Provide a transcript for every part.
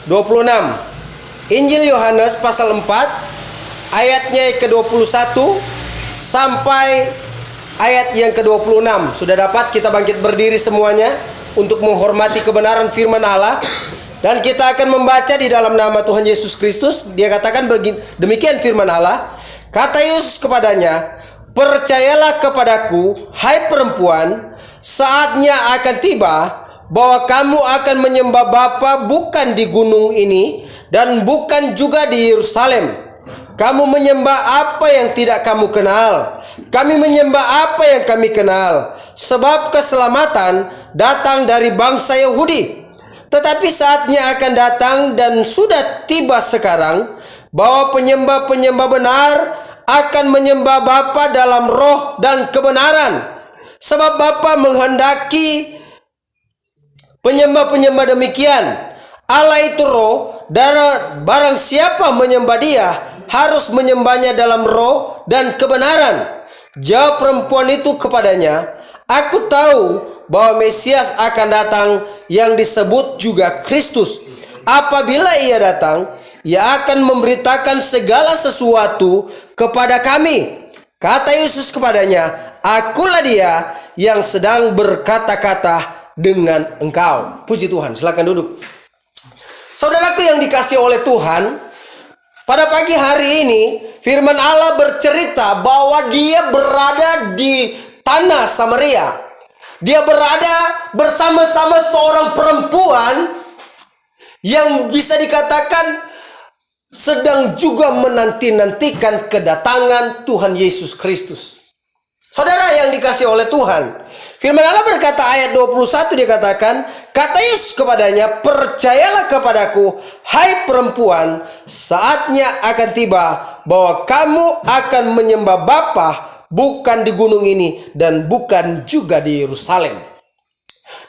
26. Injil Yohanes pasal 4 ayatnya ke-21 sampai ayat yang ke-26. Sudah dapat? Kita bangkit berdiri semuanya untuk menghormati kebenaran firman Allah. Dan kita akan membaca di dalam nama Tuhan Yesus Kristus. Dia katakan demikian firman Allah. Kata Yesus kepadanya, "Percayalah kepadaku, hai perempuan, saatnya akan tiba bahwa kamu akan menyembah Bapa bukan di gunung ini dan bukan juga di Yerusalem. Kamu menyembah apa yang tidak kamu kenal. Kami menyembah apa yang kami kenal. Sebab keselamatan datang dari bangsa Yahudi. Tetapi saatnya akan datang dan sudah tiba sekarang bahwa penyembah-penyembah benar akan menyembah Bapa dalam roh dan kebenaran. Sebab Bapa menghendaki penyembah-penyembah demikian. Allah itu roh, dan barang siapa menyembah Dia harus menyembahnya dalam roh dan kebenaran." Jawab perempuan itu kepadanya, "Aku tahu bahwa Mesias akan datang yang disebut juga Kristus. Apabila Ia datang, Ia akan memberitakan segala sesuatu kepada kami." Kata Yesus kepadanya, "Akulah Dia yang sedang berkata-kata dengan engkau." Puji Tuhan, silakan duduk. Saudaraku yang dikasihi oleh Tuhan, pada pagi hari ini firman Allah bercerita bahwa Dia berada di tanah Samaria. Dia berada bersama-sama seorang perempuan yang bisa dikatakan sedang juga menanti-nantikan kedatangan Tuhan Yesus Kristus. Saudara yang dikasihi oleh Tuhan, firman Allah berkata ayat 21 dikatakan, kata Yesus kepadanya, "Percayalah kepadaku, hai perempuan, saatnya akan tiba bahwa kamu akan menyembah Bapa bukan di gunung ini dan bukan juga di Yerusalem."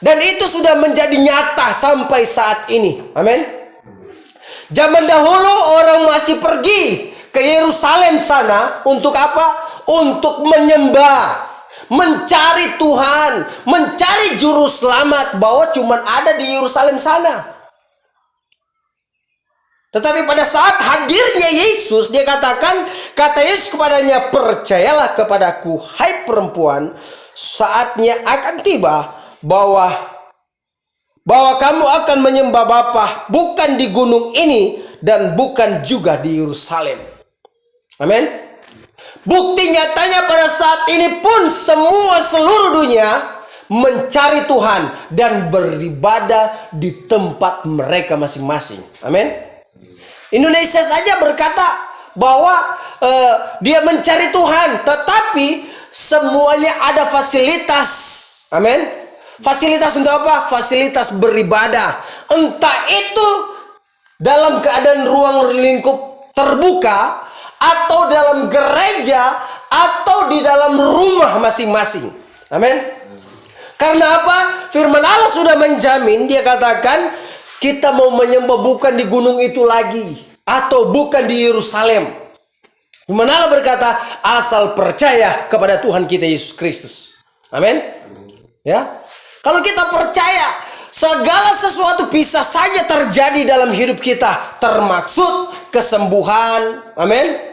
Dan itu sudah menjadi nyata sampai saat ini. Amin. Zaman dahulu orang masih pergi ke Yerusalem sana untuk apa? Untuk menyembah, mencari Tuhan, mencari juru selamat, bahwa cuma ada di Yerusalem sana. Tetapi pada saat hadirnya Yesus, dia katakan, kata Yesus kepadanya, "Percayalah kepadaku, hai perempuan, saatnya akan tiba bahwa kamu akan menyembah Bapa bukan di gunung ini dan bukan juga di Yerusalem." Amin. Bukti nyatanya pada saat ini pun seluruh dunia mencari Tuhan dan beribadah di tempat mereka masing-masing. Amin. Indonesia saja berkata bahwa dia mencari Tuhan, tetapi semuanya ada fasilitas. Amin. Fasilitas untuk apa? Fasilitas beribadah. Entah itu dalam keadaan ruang lingkup terbuka, atau dalam gereja, atau di dalam rumah masing-masing. Amin. Karena apa? Firman Allah sudah menjamin, dia katakan, kita mau menyembah bukan di gunung itu lagi, atau bukan di Yerusalem. Firman Allah berkata, asal percaya kepada Tuhan kita Yesus Kristus. Amin. Ya. Kalau kita percaya, segala sesuatu bisa saja terjadi dalam hidup kita, termaksud kesembuhan. Amin.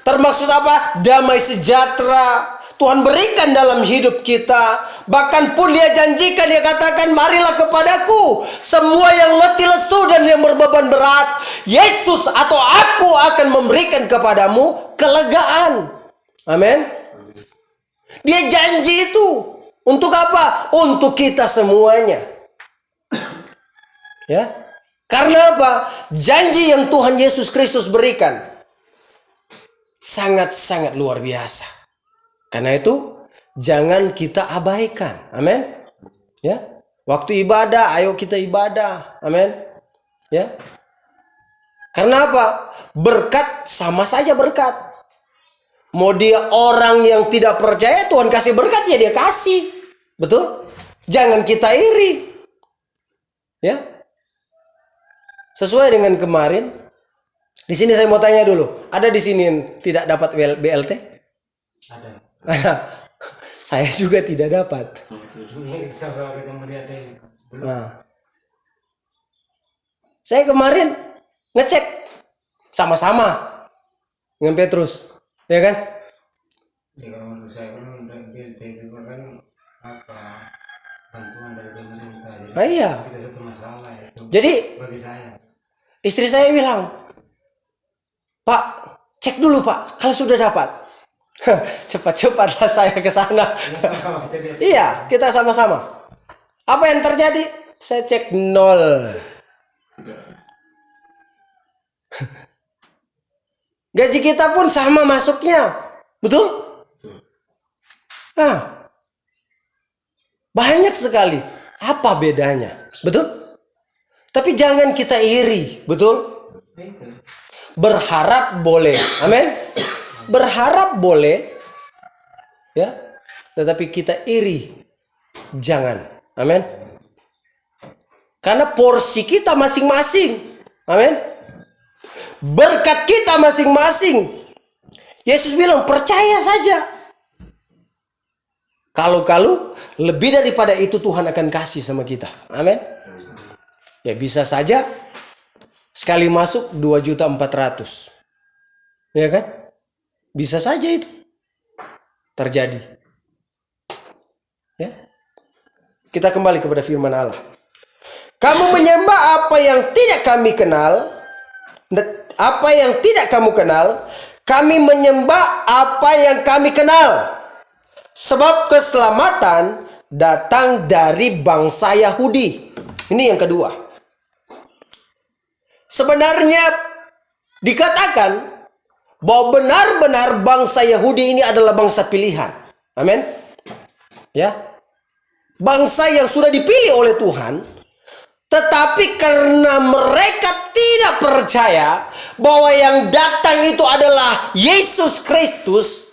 Termaksud apa? Damai sejahtera Tuhan berikan dalam hidup kita. Bahkan pun dia janjikan, dia katakan, "Marilah kepadaku semua yang letih lesu dan yang berbeban berat. Yesus atau aku akan memberikan kepadamu kelegaan." Amin. Dia janji itu untuk apa? Untuk kita semuanya. Ya. Karena apa? Janji yang Tuhan Yesus Kristus berikan sangat-sangat luar biasa. Karena itu jangan kita abaikan. Amin. Ya. Waktu ibadah, ayo kita ibadah. Amin. Ya. Karena apa? Berkat sama saja berkat. Mau dia orang yang tidak percaya, Tuhan kasih berkat, ya dia kasih. Betul? Jangan kita iri. Ya. Sesuai dengan kemarin. Di sini saya mau tanya dulu, ada di sini yang tidak dapat BLT? Ada. Saya juga tidak dapat. Nah, Saya kemarin ngecek sama-sama dengan Petrus, ya kan? Ya kalau menurut saya kan BLT itu kan apa bantuan dari pemerintah. Jadi Iya. tidak satu masalah itu. Jadi Bagi saya. istri saya bilang, Pak, cek dulu Pak, kalau sudah dapat. Cepat-cepatlah saya ke sana. Iya, kita sama-sama. Apa yang terjadi? Saya cek 0. Gaji kita pun sama masuknya. Betul? Nah, banyak sekali. Apa bedanya? Betul? Tapi jangan kita iri. Betul? Berharap boleh. Amin. Berharap boleh. Ya. Tetapi kita iri. Jangan. Amin. Karena porsi kita masing-masing. Amin. Berkat kita masing-masing. Yesus bilang percaya saja. Kalau lebih daripada itu Tuhan akan kasih sama kita. Amin. Ya bisa saja sekali masuk 2.400.000. Ya kan? Bisa saja itu terjadi. Ya. Kita kembali kepada firman Allah. Kamu menyembah apa yang tidak kami kenal, apa yang tidak kamu kenal, kami menyembah apa yang kami kenal. Sebab keselamatan datang dari bangsa Yahudi. Ini yang kedua. Sebenarnya dikatakan bahwa benar-benar bangsa Yahudi ini adalah bangsa pilihan. Amin. Ya. Bangsa yang sudah dipilih oleh Tuhan, tetapi karena mereka tidak percaya bahwa yang datang itu adalah Yesus Kristus,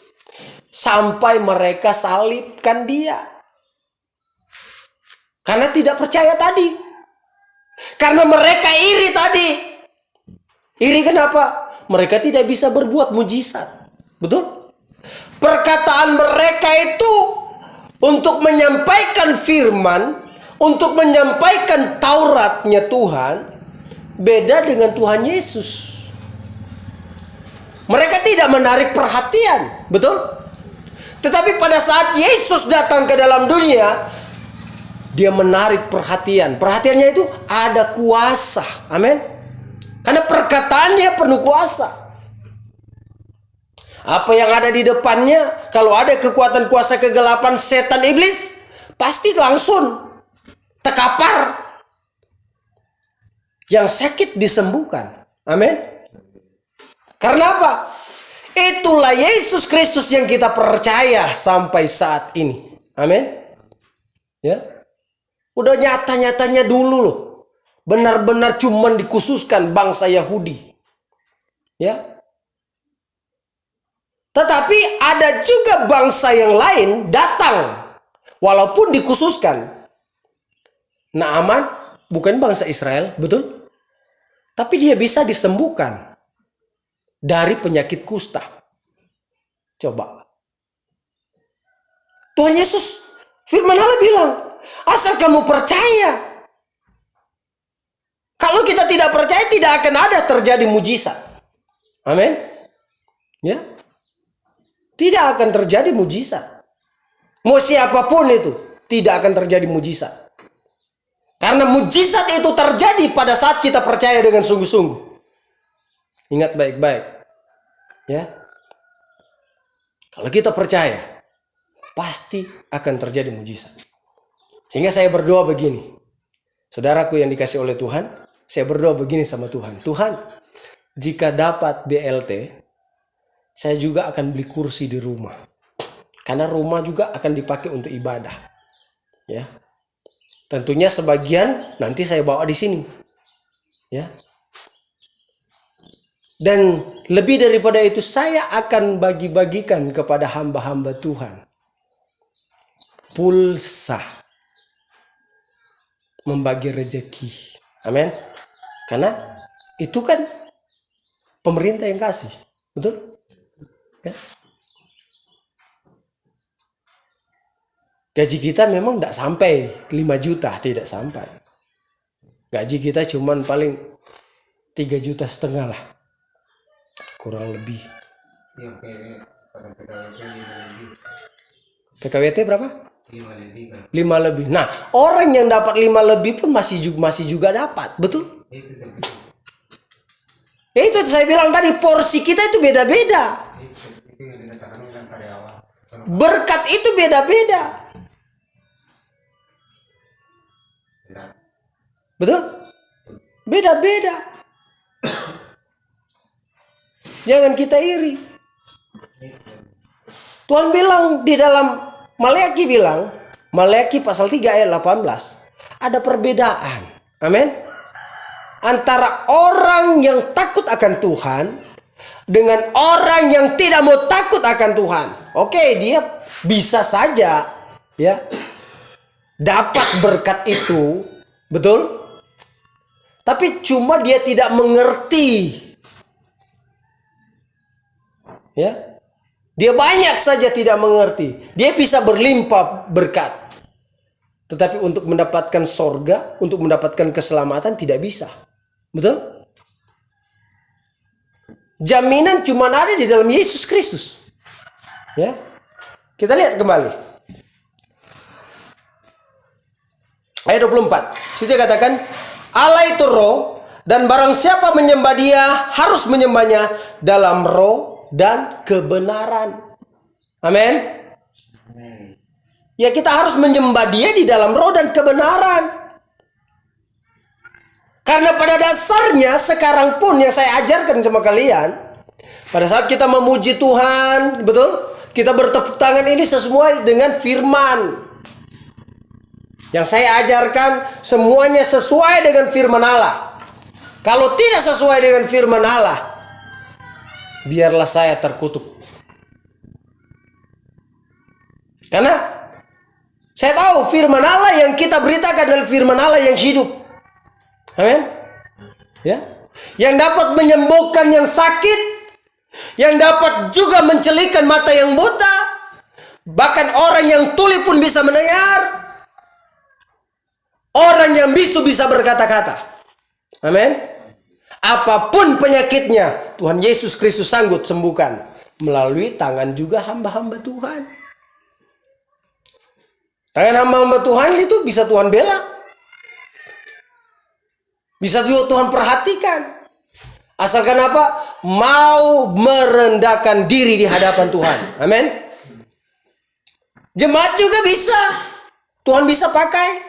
sampai mereka salibkan dia. Karena tidak percaya tadi. Karena mereka iri tadi. Iri kenapa? Mereka tidak bisa berbuat mujizat. Betul? Perkataan mereka itu untuk menyampaikan firman, untuk menyampaikan Tauratnya Tuhan, beda dengan Tuhan Yesus. Mereka tidak menarik perhatian. Betul? Tetapi pada saat Yesus datang ke dalam dunia, dia menarik perhatian. Perhatiannya itu ada kuasa. Amin. Karena perkataannya penuh kuasa. Apa yang ada di depannya, kalau ada kekuatan kuasa kegelapan setan iblis, pasti langsung terkapar. Yang sakit disembuhkan. Amin. Karena apa? Itulah Yesus Kristus yang kita percaya sampai saat ini. Amin. Ya. Udah nyata-nyatanya dulu loh. Benar-benar cuman dikhususkan bangsa Yahudi. Ya. Tetapi ada juga bangsa yang lain datang. Walaupun dikhususkan. Naaman bukan bangsa Israel, betul? Tapi dia bisa disembuhkan dari penyakit kusta. Coba. Tuhan Yesus, firman Allah bilang, asal kamu percaya. Kalau kita tidak percaya, tidak akan ada terjadi mujizat. Amin. Ya. Tidak akan terjadi mujizat. Mau siapapun itu, tidak akan terjadi mujizat. Karena mujizat itu terjadi pada saat kita percaya dengan sungguh-sungguh. Ingat baik-baik. Ya. Kalau kita percaya, pasti akan terjadi mujizat. Sehingga saya berdoa begini. Saudaraku yang dikasih oleh Tuhan, saya berdoa begini sama Tuhan. Tuhan, jika dapat BLT, saya juga akan beli kursi di rumah. Karena rumah juga akan dipakai untuk ibadah. Ya. Tentunya sebagian nanti saya bawa di sini. Ya. Dan lebih daripada itu, saya akan bagi-bagikan kepada hamba-hamba Tuhan pulsa membagi rezeki. Amin. Karena itu kan pemerintah yang kasih. Betul? Ya. Gaji kita memang tidak sampai 5 juta, tidak sampai. Gaji kita cuman paling 3,5 juta lah. Kurang lebih. Yang kayak pada PKWT 5 lebih. PKWT berapa? 5 lebih kan. 5 lebih. Nah, orang yang dapat 5 lebih pun masih juga dapat, betul? Itu tapi Ya itu saya bilang tadi, porsi kita itu beda-beda. itu yang dikatakan dengan karyawan. Berkat itu beda-beda. Berat. Betul? Beda-beda. Jangan kita iri. Tuhan bilang di dalam Maleakhi pasal 3 ayat 18, ada perbedaan. Amin. Antara orang yang takut akan Tuhan dengan orang yang tidak mau takut akan Tuhan. Oke, dia bisa saja ya dapat berkat itu, betul? Tapi cuma dia tidak mengerti. Ya. Dia banyak saja tidak mengerti. Dia bisa berlimpah berkat. Tetapi untuk mendapatkan sorga, untuk mendapatkan keselamatan tidak bisa. Betul? Jaminan cuma ada di dalam Yesus Kristus. Ya. Kita lihat kembali. Ayat 24. Situ katakan, Allah itu roh, dan barang siapa menyembah dia harus menyembahnya dalam roh dan kebenaran. Amin. Ya, kita harus menyembah dia di dalam roh dan kebenaran. Karena pada dasarnya sekarang pun yang saya ajarkan sama kalian, pada saat kita memuji Tuhan, betul? Kita bertepuk tangan ini sesuai dengan firman. Yang saya ajarkan semuanya sesuai dengan firman Allah. Kalau tidak sesuai dengan firman Allah, biarlah saya terkutuk. Karena saya tahu firman Allah yang kita beritakan adalah firman Allah yang hidup. Amin. Ya. Yang dapat menyembuhkan yang sakit, yang dapat juga mencelikan mata yang buta, bahkan orang yang tuli pun bisa mendengar, orang yang bisu bisa berkata-kata. Amin. Apapun penyakitnya, Tuhan Yesus Kristus sanggup sembuhkan melalui tangan juga hamba-hamba Tuhan. Tangan hamba-hamba Tuhan itu bisa Tuhan bela. Bisa juga Tuhan perhatikan. Asalkan apa? Mau merendahkan diri di hadapan Tuhan. Amin. Jemaat juga bisa. Tuhan bisa pakai.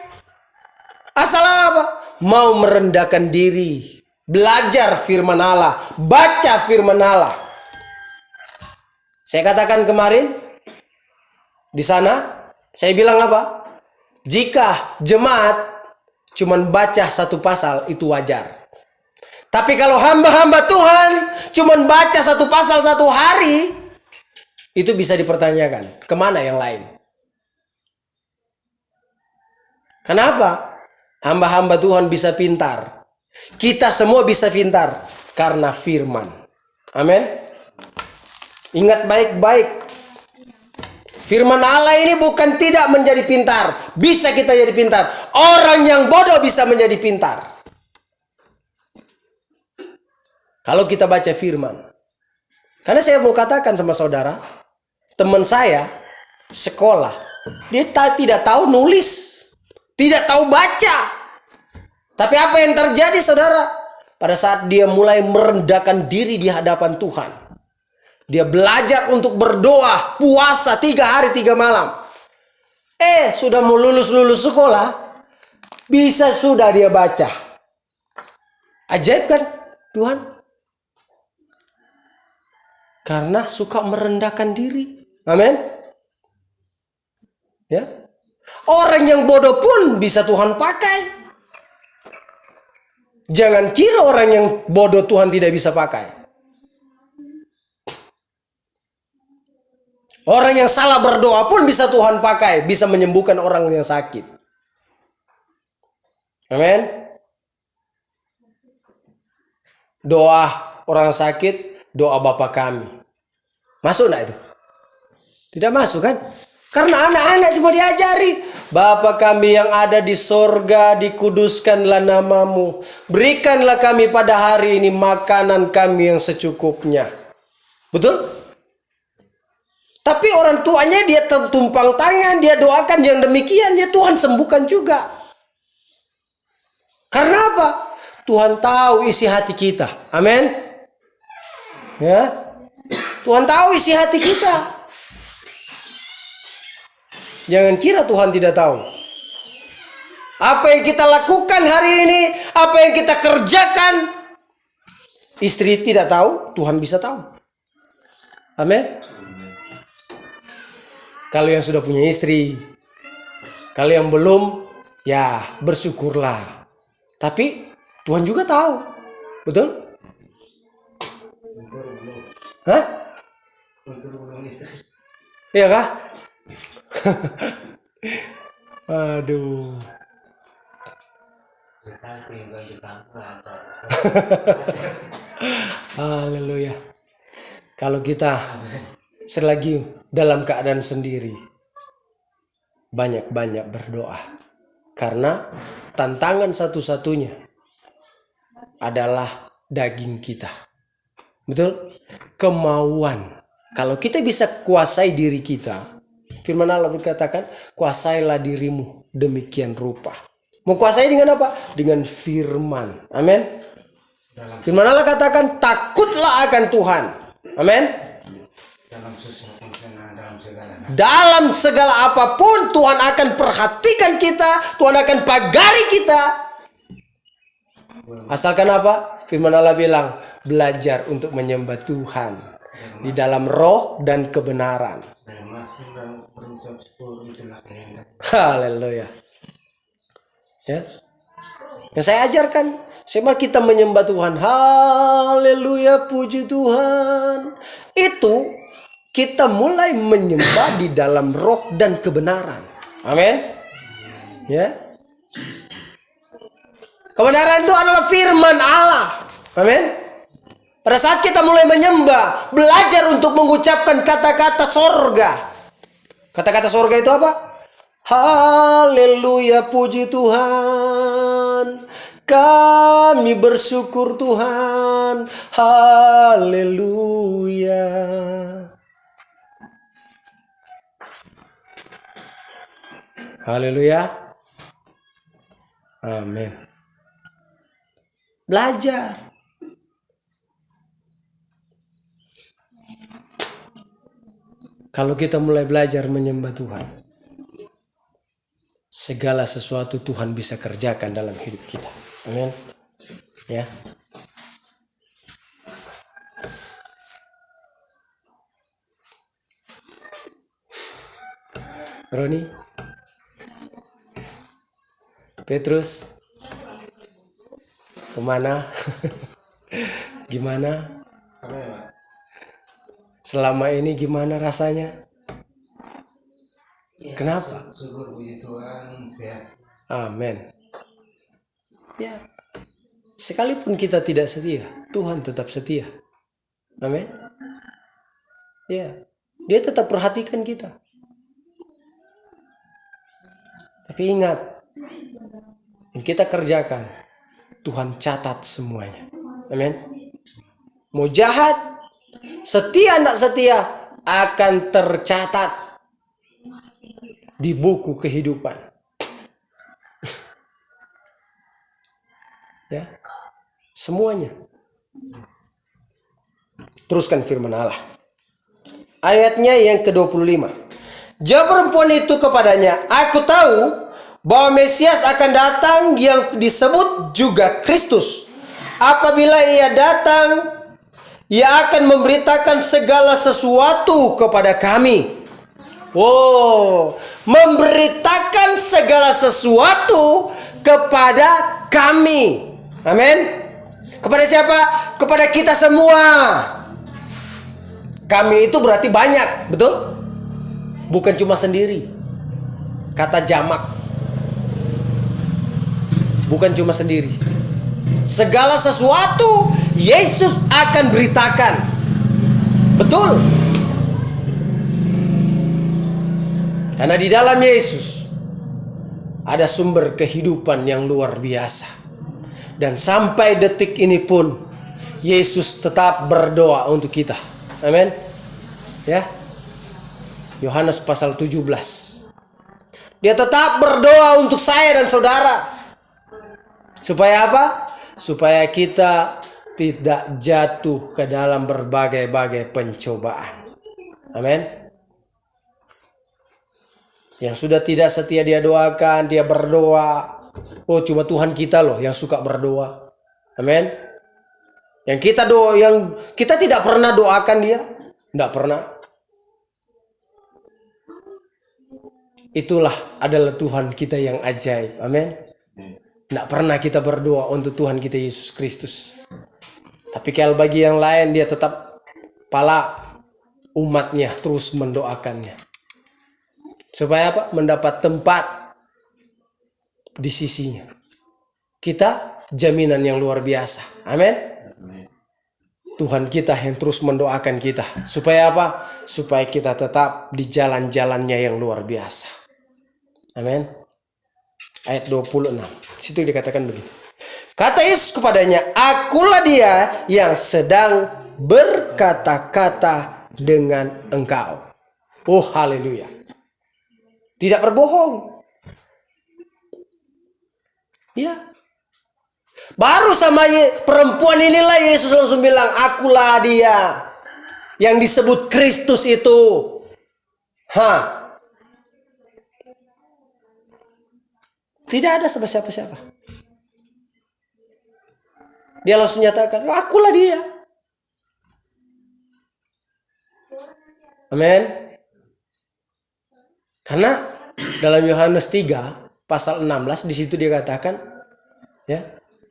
Asal apa? Mau merendahkan diri. Belajar firman Allah. Baca firman Allah. Saya katakan kemarin. Di sana. Saya bilang apa? Jika jemaat cuman baca satu pasal itu wajar. Tapi kalau hamba-hamba Tuhan cuman baca satu pasal satu hari, itu bisa dipertanyakan. Kemana yang lain? Kenapa? Hamba-hamba Tuhan bisa pintar. Kita semua bisa pintar karena firman. Amin. Ingat baik-baik. Firman Allah ini bukan tidak menjadi pintar. Bisa kita jadi pintar. Orang yang bodoh bisa menjadi pintar. Kalau kita baca firman. Karena saya mau katakan sama saudara. Teman saya sekolah. Dia tidak tahu nulis. Tidak tahu baca. Tapi apa yang terjadi saudara? Pada saat dia mulai merendahkan diri di hadapan Tuhan. Dia belajar untuk berdoa, puasa 3 hari 3 malam. Sudah mau lulus sekolah, bisa sudah dia baca. Ajaib kan Tuhan? Karena suka merendahkan diri. Amin. Ya. Orang yang bodoh pun bisa Tuhan pakai. Jangan kira orang yang bodoh Tuhan tidak bisa pakai. Orang yang salah berdoa pun bisa Tuhan pakai. Bisa menyembuhkan orang yang sakit. Amin. Doa orang sakit, doa Bapa kami. Masuk enggak itu? Tidak masuk kan? Karena anak-anak cuma diajari, Bapa kami yang ada di sorga, dikuduskanlah namamu. Berikanlah kami pada hari ini makanan kami yang secukupnya. Betul? Tapi orang tuanya dia tumpang tangan, dia doakan yang demikian, ya Tuhan sembuhkan juga. Karena apa? Tuhan tahu isi hati kita. Amin. Ya. Tuhan tahu isi hati kita. Jangan kira Tuhan tidak tahu. Apa yang kita lakukan hari ini, apa yang kita kerjakan, istri tidak tahu, Tuhan bisa tahu. Amin. Kalau yang sudah punya istri, kalau yang belum, ya bersyukurlah. Tapi Tuhan juga tahu. Betul? Hah? Iya kah? Aduh. Haleluya. Kalau kita selagi dalam keadaan sendiri, banyak-banyak berdoa. Karena tantangan satu-satunya adalah daging kita. Betul? Kemauan. Kalau kita bisa kuasai diri kita, firman Allah berkatakan, kuasailah dirimu demikian rupa. Mau kuasai dengan apa? Dengan firman. Amin. Firman Allah katakan, takutlah akan Tuhan. Amin. Dalam segala apapun Tuhan akan perhatikan kita, Tuhan akan pagari kita. Asalkan apa? Firman Allah bilang, belajar untuk menyembah Tuhan di dalam roh dan kebenaran. Haleluya. Ya. Yang saya ajarkan, semua kita menyembah Tuhan. Haleluya, puji Tuhan. Itu kita mulai menyembah di dalam roh dan kebenaran. Amin. Ya. Kebenaran itu adalah firman Allah. Amin. Pada saat kita mulai menyembah, belajar untuk mengucapkan kata-kata sorga. Kata-kata sorga itu apa? Haleluya, puji Tuhan. Kami bersyukur Tuhan. Haleluya. Haleluya. Amin. Belajar. Kalau kita mulai belajar menyembah Tuhan, segala sesuatu Tuhan bisa kerjakan dalam hidup kita. Amin. Ya. Roni, Petrus, kemana? Gimana? Selama ini gimana rasanya? Kenapa? Syukur puji Tuhan, sehat. Amin. Ya. Sekalipun kita tidak setia, Tuhan tetap setia. Amin. Ya. Dia tetap perhatikan kita. Tapi ingat, yang kita kerjakan, Tuhan catat semuanya. Amin. Mau jahat, setia tidak setia akan tercatat di buku kehidupan. Ya. Semuanya. Teruskan firman Allah. Ayatnya yang ke-25. Jawab perempuan itu kepadanya, aku tahu bahwa Mesias akan datang yang disebut juga Kristus. Apabila ia datang, ia akan memberitakan segala sesuatu kepada kami. Wow, memberitakan segala sesuatu kepada kami. Amin. Kepada siapa? Kepada kita semua. Kami itu berarti banyak, betul? Bukan cuma sendiri. Kata jamak. Bukan cuma sendiri. Segala sesuatu Yesus akan beritakan. Betul. Karena di dalam Yesus ada sumber kehidupan yang luar biasa. Dan sampai detik ini pun Yesus tetap berdoa untuk kita. Amin. Ya. Yohanes pasal 17. Dia tetap berdoa untuk saya dan saudara. Supaya apa? Supaya kita tidak jatuh ke dalam berbagai-bagai pencobaan. Amin. Yang sudah tidak setia dia doakan, dia berdoa. Oh, cuma Tuhan kita loh yang suka berdoa. Amin. Yang kita tidak pernah doakan dia, tidak pernah. Itulah adalah Tuhan kita yang ajaib. Amin. Tidak pernah kita berdoa untuk Tuhan kita Yesus Kristus. Tapi kalau bagi yang lain dia tetap pala umatnya terus mendoakannya. Supaya apa? Mendapat tempat di sisinya. Kita jaminan yang luar biasa. Amin. Tuhan kita yang terus mendoakan kita. Supaya apa? Supaya kita tetap di jalan-jalannya yang luar biasa. Amin. Ayat 26. Situ dikatakan begini. Kata Yesus kepadanya, akulah dia yang sedang berkata-kata dengan engkau. Oh, haleluya. Tidak berbohong. Ya. Baru sama perempuan inilah Yesus langsung bilang, akulah dia yang disebut Kristus itu. Tidak ada siapa-siapa. Dia langsung nyatakan, akulah dia. Amin. Karena dalam Yohanes 3 pasal 16 di situ dia katakan, ya,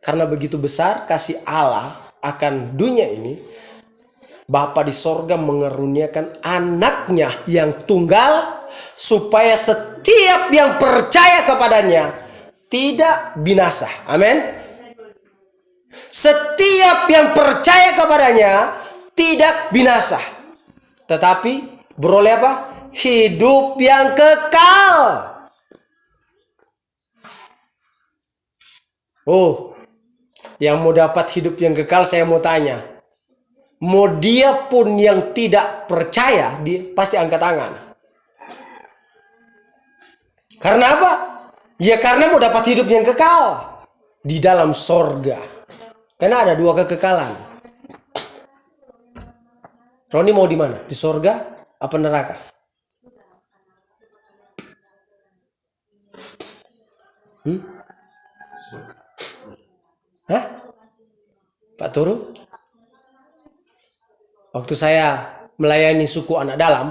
karena begitu besar kasih Allah akan dunia ini, Bapa di sorga mengeruniakan anaknya yang tunggal supaya setiap yang percaya kepadanya tidak binasa. Amin. Setiap yang percaya kepadanya tidak binasa, tetapi beroleh apa? Hidup yang kekal. Oh, yang mau dapat hidup yang kekal saya mau tanya. Mau dia pun yang tidak percaya, dia pasti angkat tangan. Karena apa? Ya karena mau dapat hidup yang kekal di dalam sorga. Karena ada dua kekekalan. Roni mau di mana? Di sorga apa neraka? Hah? Pak Turu? Waktu saya melayani suku anak dalam,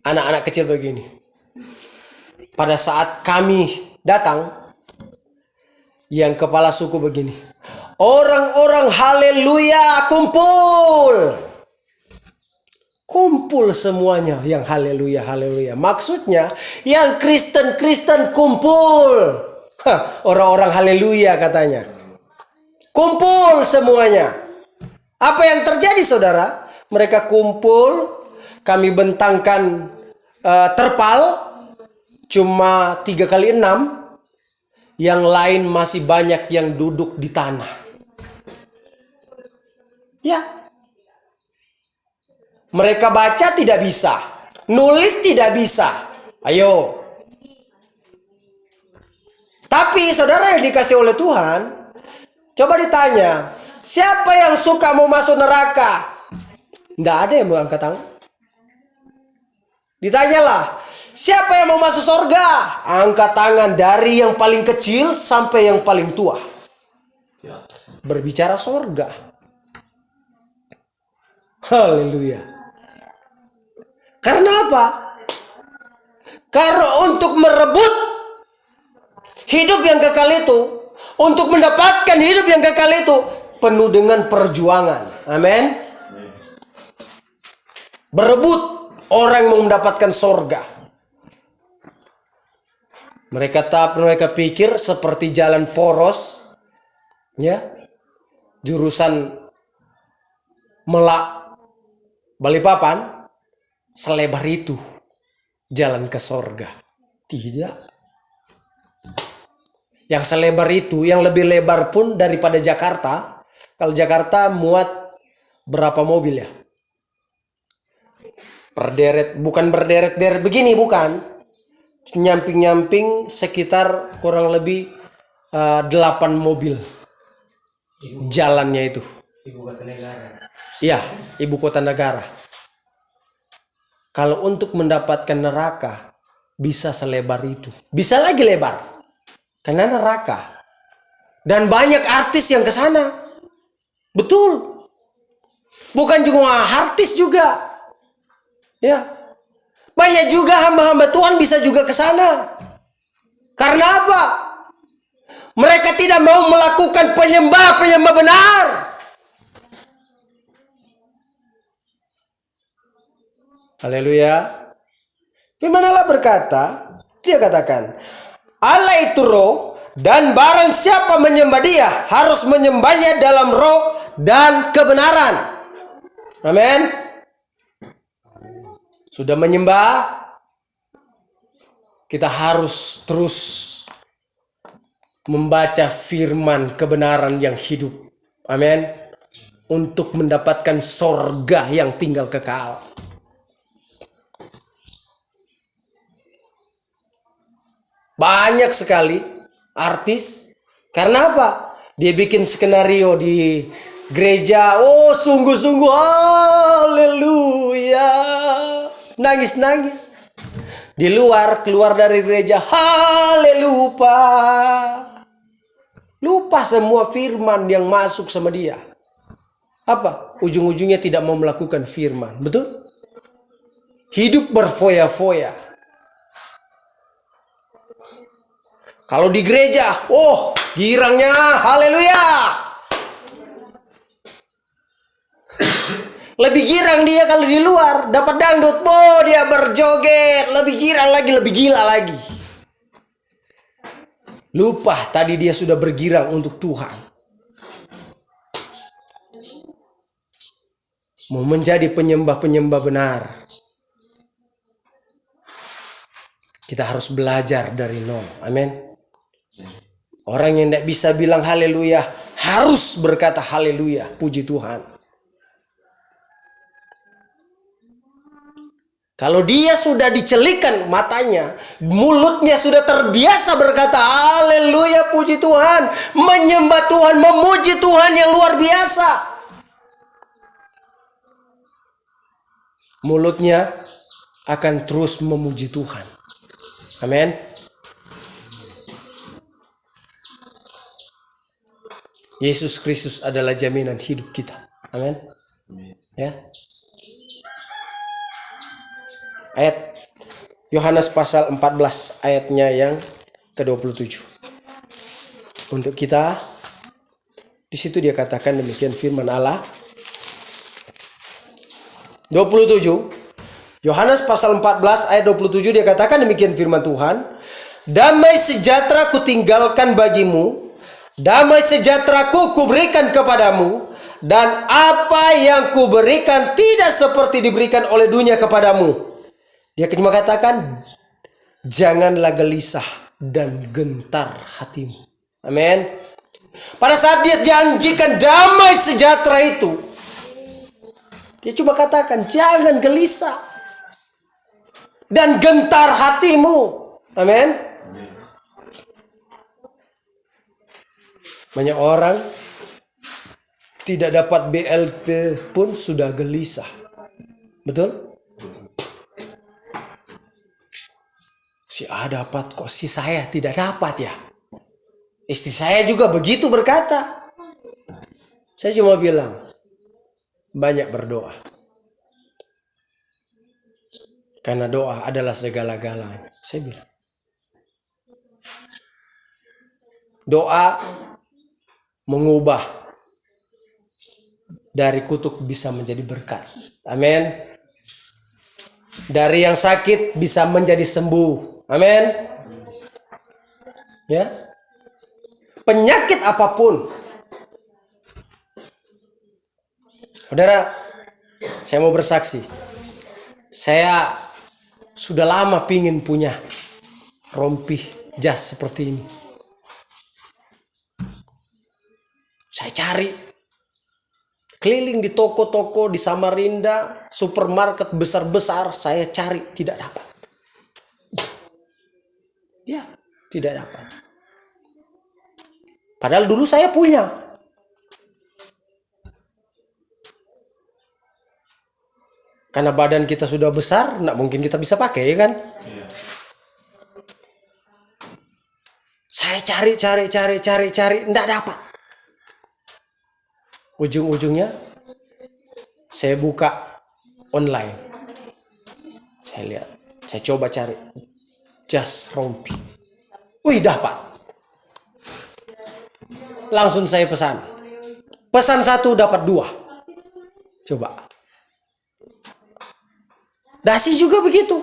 anak-anak kecil begini. Pada saat kami datang, yang kepala suku begini, orang-orang haleluya kumpul. Kumpul semuanya yang haleluya, haleluya. Maksudnya yang Kristen kumpul. Orang-orang haleluya katanya. Kumpul semuanya. Apa yang terjadi saudara? Mereka kumpul, kami bentangkan terpal cuma 3x6. Yang lain masih banyak yang duduk di tanah. Ya. Mereka baca tidak bisa, nulis tidak bisa. Ayo. Tapi saudara yang dikasih oleh Tuhan, coba ditanya, siapa yang suka mau masuk neraka? Tidak ada yang mau angkat tangan. Ditanyalah, siapa yang mau masuk surga? Angkat tangan dari yang paling kecil sampai yang paling tua. Berbicara surga. Haleluya. Karena apa? Karena untuk merebut hidup yang kekal itu, untuk mendapatkan hidup yang kekal itu, penuh dengan perjuangan. Amin. Berebut orang mau mendapatkan sorga. Mereka pikir seperti jalan poros, ya, jurusan Melak Balikpapan. selebar itu jalan ke sorga. Tidak. Yang selebar itu, yang lebih lebar pun daripada Jakarta. Kalau Jakarta muat berapa mobil ya? Bukan berderet-deret begini, bukan. Nyamping-nyamping sekitar kurang lebih 8 mobil jalannya itu. Ibu kota negara. Iya, ibu kota negara. Kalau untuk mendapatkan neraka bisa selebar itu. Bisa lagi lebar. Karena neraka. Dan banyak artis yang ke sana. Betul. Bukan cuma artis juga. Ya. Banyak juga hamba-hamba Tuhan bisa juga ke sana. Karena apa? Mereka tidak mau melakukan penyembah benar. Haleluya. Firman Allah berkata, dia katakan, Allah itu roh, dan barang siapa menyembah dia harus menyembahnya dalam roh dan kebenaran. Amin. Sudah menyembah, kita harus terus membaca firman kebenaran yang hidup. Amin. Untuk mendapatkan sorga yang tinggal kekal. Banyak sekali artis. Karena apa? Dia bikin skenario di gereja. Oh, sungguh-sungguh haleluya. Nangis-nangis. Di luar, keluar dari gereja. Haleluya. Lupa semua firman yang masuk sama dia. Apa? Ujung-ujungnya tidak mau melakukan firman. Betul? Hidup berfoya-foya. Kalau di gereja, oh girangnya haleluya. Lebih girang dia kalau di luar. Dapat dangdut, oh dia berjoget. Lebih girang lagi, lebih gila lagi. Lupa tadi dia sudah bergirang untuk Tuhan. Mau menjadi penyembah-penyembah benar. Kita harus belajar dari nol. Amin. Orang yang tidak bisa bilang haleluya harus berkata haleluya, puji Tuhan. Kalau dia sudah dicelikan matanya, mulutnya sudah terbiasa berkata haleluya, puji Tuhan, menyembah Tuhan, memuji Tuhan yang luar biasa. Mulutnya akan terus memuji Tuhan. Amin. Yesus Kristus adalah jaminan hidup kita. Amin. Ya. Ayat Yohanes pasal 14 ayatnya yang ke-27. Untuk kita di situ dia katakan demikian firman Allah. 27. Yohanes pasal 14 ayat 27 dia katakan demikian firman Tuhan. Damai sejahtera kutinggalkan bagimu. Damai sejahteraku kuberikan kepadamu, dan apa yang kuberikan tidak seperti diberikan oleh dunia kepadamu. Dia cuma katakan, janganlah gelisah dan gentar hatimu. Amin. Pada saat dia janjikan damai sejahtera itu, dia cuma katakan, jangan gelisah dan gentar hatimu. Amin. Banyak orang tidak dapat BLP pun sudah gelisah. Betul? Si A dapat, kok si saya tidak dapat ya? Istri saya juga begitu berkata. Saya cuma bilang, banyak berdoa. Karena doa adalah segala-galanya. Saya bilang. Doa mengubah dari kutuk bisa menjadi berkat. Amin. Dari yang sakit bisa menjadi sembuh. Amin. Ya. Penyakit apapun. Saudara, saya mau bersaksi. Saya sudah lama pingin punya rompi jas seperti ini. Saya cari keliling di toko-toko di Samarinda, supermarket besar-besar, saya cari tidak dapat. Ya, tidak dapat. Padahal dulu saya punya. Karena badan kita sudah besar, nggak mungkin kita bisa pakai, ya kan? Saya cari, nggak dapat. Ujung-ujungnya saya buka online. Saya lihat, saya coba cari jas rompi. Wih, dapat. Langsung saya pesan. Pesan 1 dapat 2. Coba. Dasi juga begitu.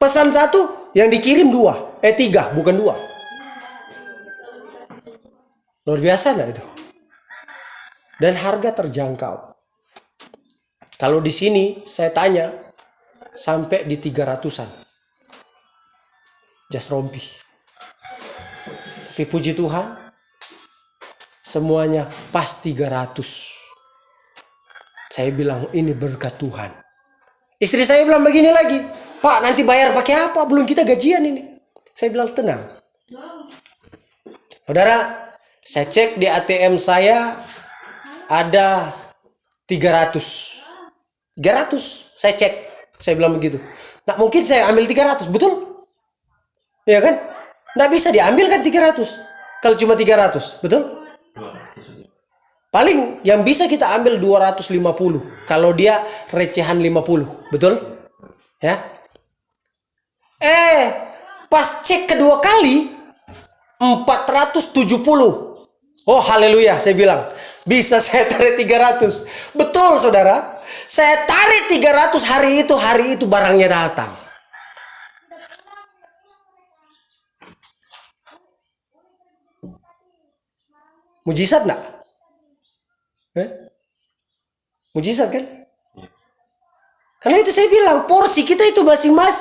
Pesan 1 yang dikirim 2. 3, bukan 2. Luar biasa enggak itu? Dan harga terjangkau. Kalau di sini saya tanya sampai di 300-an. Jas rompi. Tapi puji Tuhan, semuanya pas 300. Saya bilang ini berkat Tuhan. Istri saya bilang begini lagi, Pak nanti bayar pakai apa? Belum kita gajian ini. Saya bilang tenang. Saudara, saya cek di ATM saya ada 300. 300 saya cek. Saya bilang begitu. Nah mungkin saya ambil 300, betul? Ya kan? Nggak bisa diambil kan 300. Kalau cuma 300, betul? Paling yang bisa kita ambil 250. Kalau dia recehan 50, betul? Ya. Pas cek kedua kali 470. Oh haleluya, saya bilang. Bisa saya tarik 300. Betul saudara. Saya tarik 300 hari itu barangnya datang. Mujizat enggak? Mujizat kan? Karena itu saya bilang porsi kita itu masing-masing.